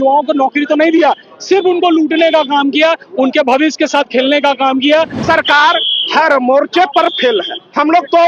युवाओं को नौकरी तो नहीं दिया, सिर्फ उनको लूटने का काम किया, उनके भविष्य के साथ खेलने का काम किया। सरकार हर मोर्चे पर फेल है। हम लोग तो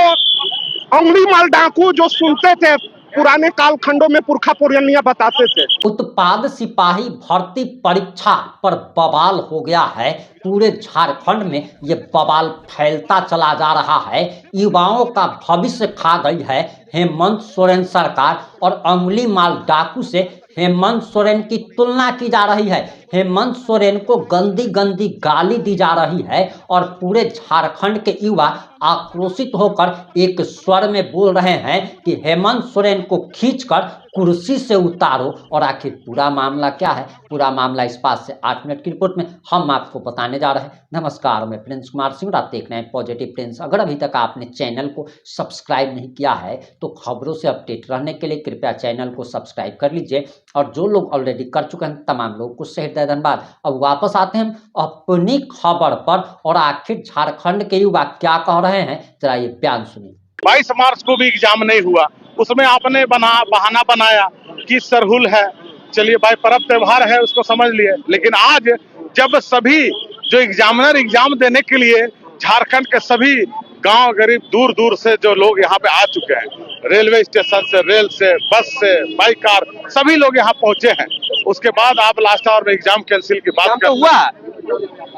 अंगुली माल डाकू जो सुनते थे पुराने कालखंडों में पुरखा पुरानिया बताते थे। उत्पाद सिपाही भर्ती परीक्षा पर बवाल हो गया है। पूरे झारखंड में ये बवाल फैलता चला जा रहा है। युवाओं का भविष्य खा गई है हेमंत सोरेन सरकार और अंगुली माल डाकू से हेमंत सोरेन की तुलना की जा रही है। हेमंत सोरेन को गंदी गंदी गाली दी जा रही है और पूरे झारखंड के युवा आक्रोशित होकर एक स्वर में बोल रहे हैं कि हेमंत सोरेन को खींचकर कुर्सी से उतारो। और आखिर पूरा मामला क्या है, पूरा मामला इस बात से 8 मिनट की रिपोर्ट में हम आपको बताने जा रहे हैं। नमस्कार, मैं प्रिंस कुमार सिंह और आप देख रहे हैं पॉजिटिव प्रिंस। अगर अभी तक आपने चैनल को सब्सक्राइब नहीं किया है तो खबरों से अपडेट रहने के लिए कृपया चैनल को सब्सक्राइब कर लीजिए, और जो लोग ऑलरेडी कर चुके हैं तमाम लोगों को हृदय धन्यवाद। अब वापस आते हैं अपनी खबर पर, और आखिर झारखंड के युवा क्या कह रहे हैं, जरा ये बयान सुनिए। 22 मार्च को भी एग्जाम नहीं हुआ, उसमें आपने बहाना बनाया कि सरहुल है, चलिए भाई पर्व त्योहार है उसको समझ लिए। लेकिन आज जब सभी जो एग्जामिनर एग्जाम देने के लिए झारखंड के सभी गांव गरीब दूर दूर से जो लोग यहाँ पे आ चुके हैं, रेलवे स्टेशन से, रेल से, बस से, बाइक कार, सभी लोग यहाँ पहुंचे हैं। उसके बाद आप लास्ट आवर में एग्जाम कैंसिल की बात कर हुआ।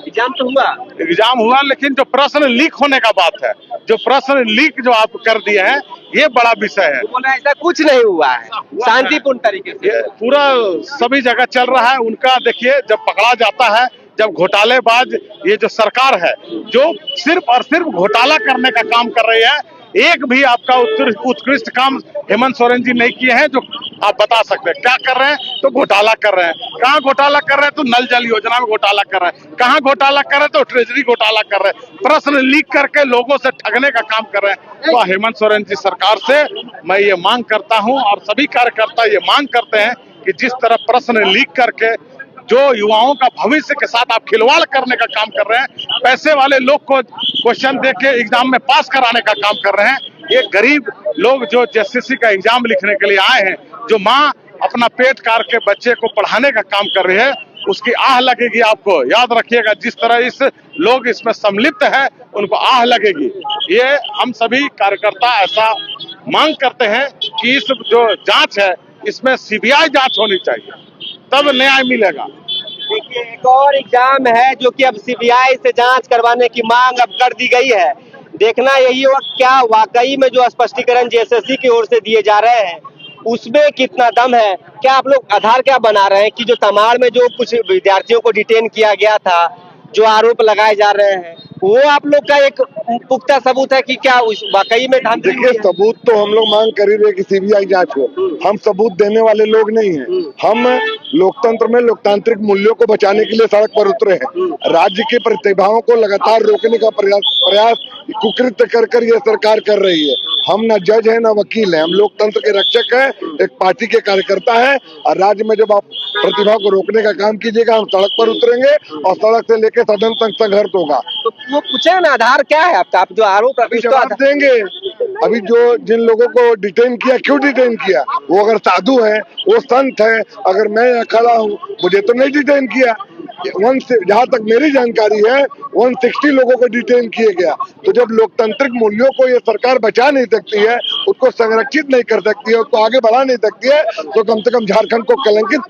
एग्जाम हुआ, लेकिन जो प्रश्न लीक होने का बात है, जो प्रश्न लीक जो आप कर दिए हैं, ये बड़ा विषय है। ऐसा कुछ नहीं हुआ है, शांतिपूर्ण तरीके से पूरा सभी जगह चल रहा है। उनका देखिए, जब पकड़ा जाता है, जब घोटालेबाज ये जो सरकार है जो सिर्फ और सिर्फ घोटाला करने का काम कर रही है, एक भी आपका उत्कृष्ट काम हेमंत सोरेन जी नहीं किए हैं जो आप बता सकते हैं। क्या कर रहे हैं? तो घोटाला कर रहे हैं। कहाँ घोटाला कर रहे हैं? तो नल जल योजना में घोटाला कर रहे हैं। कहाँ घोटाला कर रहे हैं? तो ट्रेजरी घोटाला कर रहे हैं। प्रश्न लीक करके लोगों से ठगने का काम कर रहे हैं। तो हेमंत सोरेन जी सरकार से मैं ये मांग करता हूँ, और सभी कार्यकर्ता ये मांग करते हैं कि जिस तरह प्रश्न लीक करके जो युवाओं का भविष्य के साथ आप खिलवाड़ करने का काम कर रहे हैं, पैसे वाले लोग को क्वेश्चन देके एग्जाम में पास कराने का काम कर रहे हैं, ये गरीब लोग जो जेएसएससी का एग्जाम लिखने के लिए आए हैं, जो माँ अपना पेट काट के बच्चे को पढ़ाने का काम कर रही है, उसकी आह लगेगी। आपको याद रखिएगा, जिस तरह इस लोग इसमें सम्मिलित है उनको आह लगेगी। ये हम सभी कार्यकर्ता ऐसा मांग करते हैं कि इस जो जांच है इसमें सीबीआई जांच होनी चाहिए, तब न्याय मिलेगा। देखिए, एक और एग्जाम है जो कि अब सीबीआई से जांच करवाने की मांग अब कर दी गई है। देखना यही होगा क्या वाकई में जो स्पष्टीकरण जेएसएससी की ओर से दिए जा रहे हैं उसमें कितना दम है। क्या आप लोग आधार क्या बना रहे हैं कि जो तमाड़ में जो कुछ विद्यार्थियों को डिटेन किया गया था, जो आरोप लगाए जा रहे हैं, वो आप लोग का एक पुख्ता सबूत है कि क्या उस वाकई में धांधली? देखिए, सबूत तो हम लोग मांग कर ही रहे कि सीबीआई जांच हो। हम सबूत देने वाले लोग नहीं हैं। हम लोकतंत्र में लोकतांत्रिक मूल्यों को बचाने के लिए सड़क पर उतरे हैं। राज्य की प्रतिभाओं को लगातार रोकने का प्रयास कुकृत्य कर ये सरकार कर रही है। हम न जज है न वकील है, हम लोकतंत्र के रक्षक हैं, एक पार्टी के कार्यकर्ता हैं। और राज्य में जब आप प्रतिभा को रोकने का काम कीजिएगा, हम सड़क पर उतरेंगे और सड़क से लेकर सदन तक संघर्ष होगा। तो वो पूछे ना, आधार क्या है आपका? आप जो आरोप जवाब देंगे। अभी जो जिन लोगों को डिटेन किया, क्यों डिटेन किया? वो अगर साधु है, वो संत है, अगर मैं यहाँ खड़ा हूँ, मुझे तो नहीं डिटेन किया। जहाँ तक मेरी जानकारी है 160 लोगों को डिटेन किए गया। तो जब लोकतांत्रिक मूल्यों को ये सरकार बचा नहीं सकती है, उसको संरक्षित नहीं कर सकती है, उसको आगे बढ़ा नहीं सकती है, तो कम से कम झारखंड को कलंकित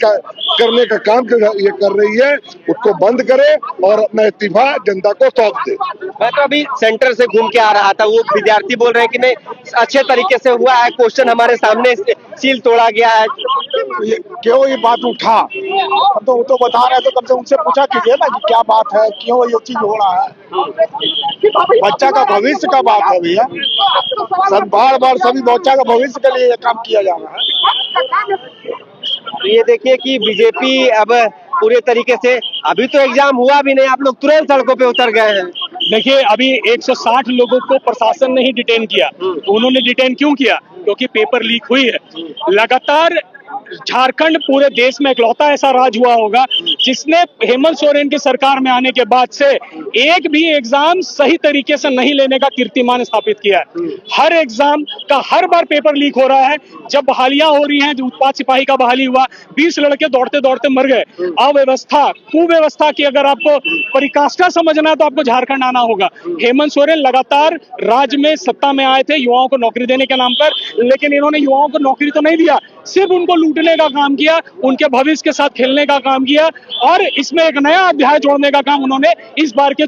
करने का काम जो ये कर रही है उसको बंद करे और अपना इस्तीफा जनता को सौंप दे। मैं तो अभी सेंटर से घूम के आ रहा था, वो विद्यार्थी बोल रहे हैं कि नहीं अच्छे तरीके से हुआ है, क्वेश्चन हमारे सामने सील तोड़ा गया है। क्यों ये बात उठा? तो वो तो बता रहे थे, कम से उनसे पूछा कीजिए ना कि क्या बात है, क्यों ये चीज हो रहा है। बच्चा का भविष्य का बात है भैया, सब बार बार सभी बच्चा का भविष्य के लिए ये काम किया जा रहा है। तो ये देखिए कि बीजेपी अब पूरे तरीके से, अभी तो एग्जाम हुआ भी नहीं, आप लोग तुरंत सड़कों पे उतर गए हैं। देखिए, अभी 160 लोगों को प्रशासन ने ही डिटेन किया। तो उन्होंने डिटेन क्यों किया? क्योंकि पेपर लीक हुई है। लगातार झारखंड पूरे देश में इकलौता ऐसा राज्य हुआ होगा जिसने हेमंत सोरेन की सरकार में आने के बाद से एक भी एग्जाम सही तरीके से नहीं लेने का कीर्तिमान स्थापित किया है। हर एग्जाम का हर बार पेपर लीक हो रहा है। जब बहालियां हो रही हैं, जो उत्पाद सिपाही का बहाली हुआ, 20 लड़के दौड़ते दौड़ते मर गए। अव्यवस्था, कुव्यवस्था की अगर आपको परिकाष्ठा समझना है तो आपको झारखंड आना होगा। हेमंत सोरेन लगातार राज्य में सत्ता में आए थे युवाओं को नौकरी देने के नाम पर, लेकिन इन्होंने युवाओं को नौकरी तो नहीं दिया, सिर्फ उनको लूटने का काम किया, उनके भविष्य के साथ खेलने का काम किया और इसमें एक नया अध्याय जोड़ने का काम उन्होंने इस बार के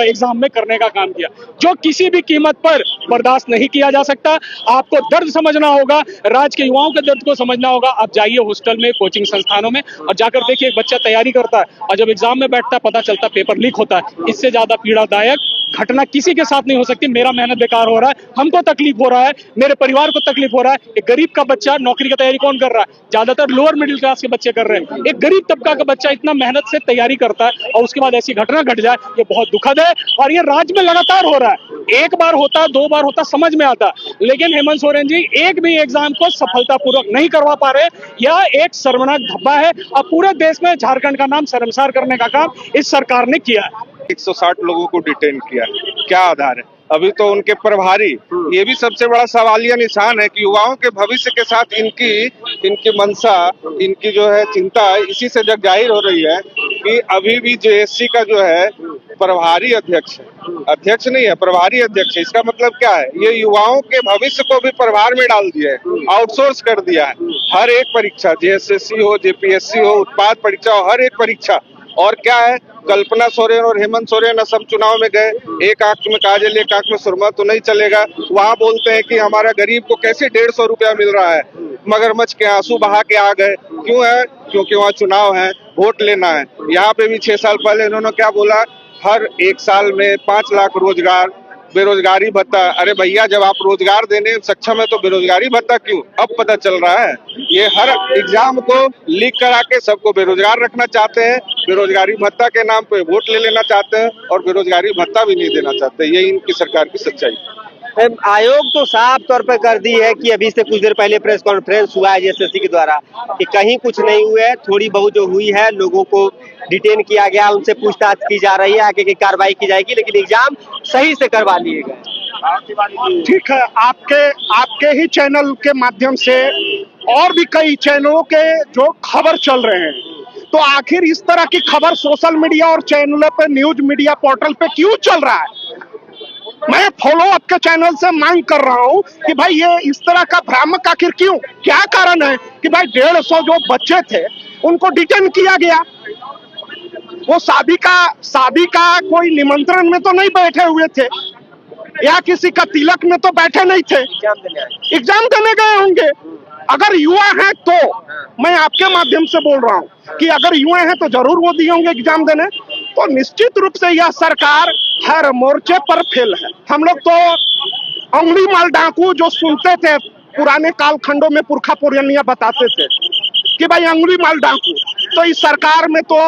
एग्जाम में करने का काम किया, जो किसी भी कीमत पर बर्दाश्त नहीं किया जा सकता। आपको दर्द समझना होगा, राज्य के युवाओं के दर्द को समझना होगा। आप जाइए हॉस्टल में, कोचिंग संस्थानों में और जाकर देखिए, एक बच्चा तैयारी करता है और जब एग्जाम में बैठता है पता चलता पेपर लीक होता है। इससे ज्यादा पीड़ादायक घटना किसी के साथ नहीं हो सकती। मेरा मेहनत बेकार हो रहा है, हमको तकलीफ हो रहा है, मेरे परिवार को तकलीफ हो रहा है। एक गरीब का बच्चा, नौकरी की तैयारी कौन कर रहा है? ज्यादातर लोअर मिडिल क्लास के बच्चे कर रहे हैं। एक गरीब तबका का बच्चा इतना मेहनत से तैयारी करता है और उसके बाद ऐसी घटना घट जाए, ये बहुत दुखद है और ये राज्य में लगातार हो रहा है। एक बार होता, 2 बार होता, समझ में आता, लेकिन हेमंत सोरेन जी एक भी एग्जाम को सफलतापूर्वक नहीं करवा पा रहे। यह एक शर्मनाक धब्बा है और पूरे देश में झारखंड का नाम शर्मसार करने का काम इस सरकार ने किया है। 160 लोगों को डिटेन किया, क्या आधार है? अभी तो उनके प्रभारी, ये भी सबसे बड़ा सवालिया निशान है कि युवाओं के भविष्य के साथ इनकी मंशा, इनकी जो है चिंता, इसी से जग जाहिर हो रही है कि अभी भी जेएससी का जो है प्रभारी अध्यक्ष है, अध्यक्ष नहीं है, प्रभारी अध्यक्ष है। इसका मतलब क्या है? ये युवाओं के भविष्य को भी प्रभार में डाल दिया है, आउटसोर्स कर दिया है। हर एक परीक्षा, जेएसएससी हो, जेपीएससी हो, उत्पाद परीक्षा हो, हर एक परीक्षा। और क्या है, कल्पना सोरेन और हेमंत सोरेन असम चुनाव में गए, एक आंख में काजल एक आंख में सुरमा तो नहीं चलेगा। वहां बोलते हैं कि हमारा गरीब को कैसे 150 रुपया मिल रहा है, मगरमच्छ के आंसू बहा के आ गए। क्यों है? क्योंकि वहाँ चुनाव है, वोट लेना है। यहाँ पे भी 6 साल पहले इन्होंने क्या बोला, हर 1 साल में 5 लाख रोजगार, बेरोजगारी भत्ता। अरे भैया, जब आप रोजगार देने में सक्षम है तो बेरोजगारी भत्ता क्यों? अब पता चल रहा है ये हर एग्जाम को लीक करा के सबको बेरोजगार रखना चाहते हैं, बेरोजगारी भत्ता के नाम पे वोट ले लेना चाहते हैं और बेरोजगारी भत्ता भी नहीं देना चाहते। यही इनकी सरकार की सच्चाई। आयोग तो साफ तौर पर कर दी है कि अभी से कुछ देर पहले प्रेस कॉन्फ्रेंस हुआ है जेएसएससी के द्वारा कि कहीं कुछ नहीं हुआ है, थोड़ी बहुत जो हुई है लोगों को डिटेन किया गया, उनसे पूछताछ की जा रही है, आगे की कार्रवाई की जाएगी, लेकिन एग्जाम सही से करवा लिए गए। ठीक है, आपके ही चैनल के माध्यम से और भी कई चैनलों के जो खबर चल रहे हैं, तो आखिर इस तरह की खबर सोशल मीडिया और चैनलों पे, न्यूज मीडिया पोर्टल पे क्यों चल रहा है? मैं फॉलो अप के चैनल से मांग कर रहा हूं कि भाई ये इस तरह का भ्रामक आखिर क्यों, क्या कारण है कि भाई 150 जो बच्चे थे उनको डिटेन किया गया? वो शादी का कोई निमंत्रण में तो नहीं बैठे हुए थे या किसी का तिलक में तो बैठे नहीं थे, एग्जाम देने गए होंगे। अगर युवा हैं तो मैं आपके माध्यम से बोल रहा हूं कि अगर युवा हैं तो जरूर वो दिए होंगे एग्जाम देने। तो निश्चित रूप से यह सरकार हर मोर्चे पर फेल है। हम लोग तो अंगुली माल डाकू जो सुनते थे पुराने कालखंडों में, पुरखा पुरानिया बताते थे कि भाई अंगुली माल डाकू, तो इस सरकार में तो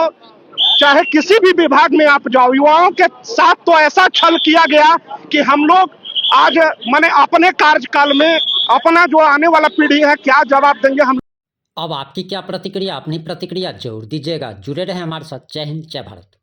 चाहे किसी भी विभाग में आप जाओ, युवाओं के साथ तो ऐसा छल किया गया कि हम लोग आज माने अपने कार्यकाल में अपना जो आने वाला पीढ़ी है क्या जवाब देंगे हम। अब आपकी क्या प्रतिक्रिया, अपनी प्रतिक्रिया जरूर दीजिएगा। जुड़े रहे हमारे साथ। जय हिंद, जय भारत।